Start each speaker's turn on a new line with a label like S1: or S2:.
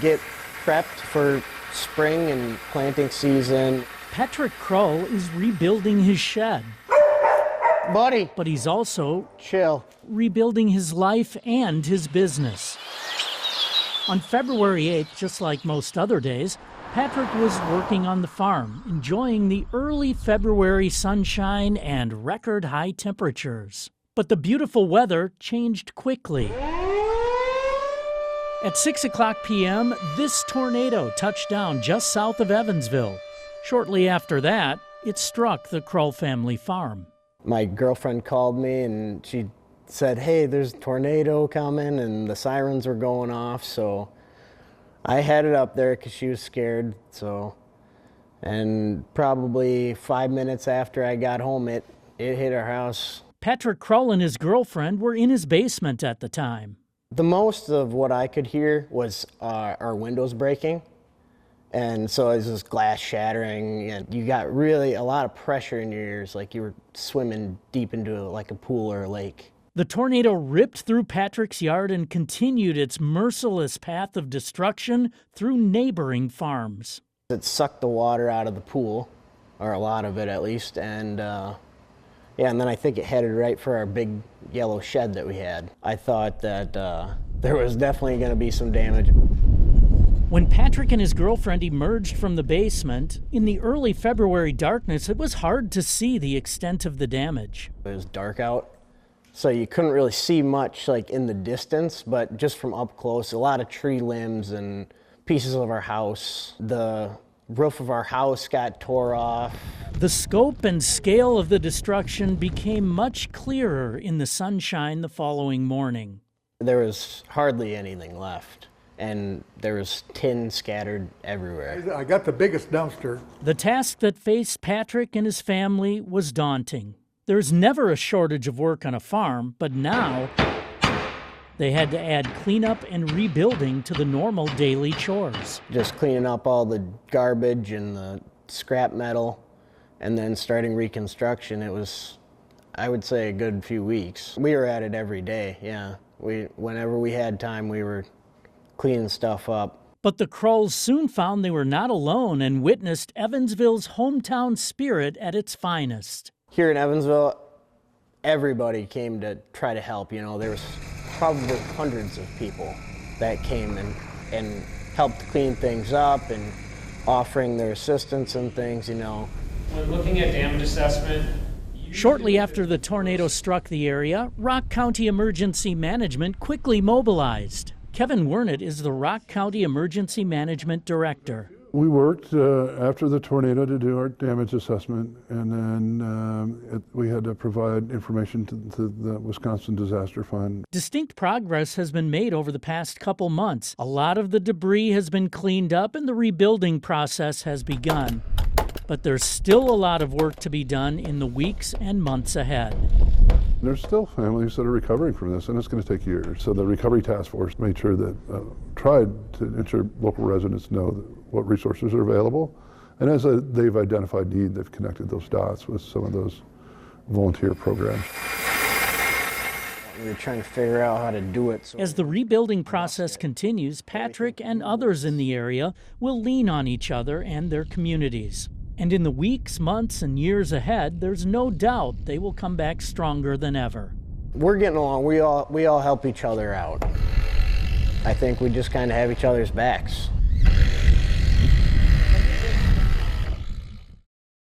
S1: get prepped for spring and planting season.
S2: Patrick Kroll is rebuilding his shed.
S1: Buddy!
S2: But he's also
S1: chill.
S2: Rebuilding his life and his business. On February 8th, just like most other days, Patrick was working on the farm, enjoying the early February sunshine and record high temperatures. But the beautiful weather changed quickly. At 6:00 p.m., this tornado touched down just south of Evansville. Shortly after that, it struck the Kroll family farm.
S1: My girlfriend called me and she said, hey, there's a tornado coming, and the sirens were going off, so I headed up there because she was scared. And probably 5 minutes after I got home, it hit our house.
S2: Patrick Kroll and his girlfriend were in his basement at the time.
S1: The most of what I could hear was our windows breaking. And so it was just glass shattering, and you got really a lot of pressure in your ears, like you were swimming deep into like a pool or a lake.
S2: The tornado ripped through Patrick's yard and continued its merciless path of destruction through neighboring farms.
S1: It sucked the water out of the pool, or a lot of it at least, and and then I think it headed right for our big yellow shed that we had. I thought that there was definitely going to be some damage.
S2: When Patrick and his girlfriend emerged from the basement, in the early February darkness, it was hard to see the extent of the damage.
S1: It was dark out, so you couldn't really see much like in the distance, but just from up close, a lot of tree limbs and pieces of our house. The roof of our house got tore off.
S2: The scope and scale of the destruction became much clearer in the sunshine the following morning.
S1: There was hardly anything left, and there was tin scattered everywhere.
S3: I got the biggest dumpster.
S2: The task that faced Patrick and his family was daunting. There's never a shortage of work on a farm, but now they had to add cleanup and rebuilding to the normal daily chores.
S1: Just cleaning up all the garbage and the scrap metal, and then starting reconstruction. It was, I would say, a good few weeks. We were at it every day, yeah. Whenever we had time, we were cleaning stuff up.
S2: But the Krolls soon found they were not alone and witnessed Evansville's hometown spirit at its finest.
S1: Here in Evansville, everybody came to try to help. You know, there was probably hundreds of people that came and helped clean things up and offering their assistance and things, you know.
S4: When looking at damage assessment,
S2: shortly after the tornado struck the area, Rock County Emergency Management quickly mobilized. Kevin Wernett is the Rock County Emergency Management Director.
S5: We worked after the tornado to do our damage assessment, and then we had to provide information to the Wisconsin Disaster Fund.
S2: Distinct progress has been made over the past couple months. A lot of the debris has been cleaned up and the rebuilding process has begun. But there's still a lot of work to be done in the weeks and months ahead.
S5: There's still families that are recovering from this, and it's going to take years. So the recovery task force made sure that, tried to ensure local residents know what resources are available. And as they've identified need, they've connected those dots with some of those volunteer programs.
S1: We were trying to figure out how to do it.
S2: As the rebuilding process continues, Patrick and others in the area will lean on each other and their communities. And in the weeks, months, and years ahead, there's no doubt they will come back stronger than ever.
S1: We're getting along. We all help each other out. I think we just kind of have each other's backs.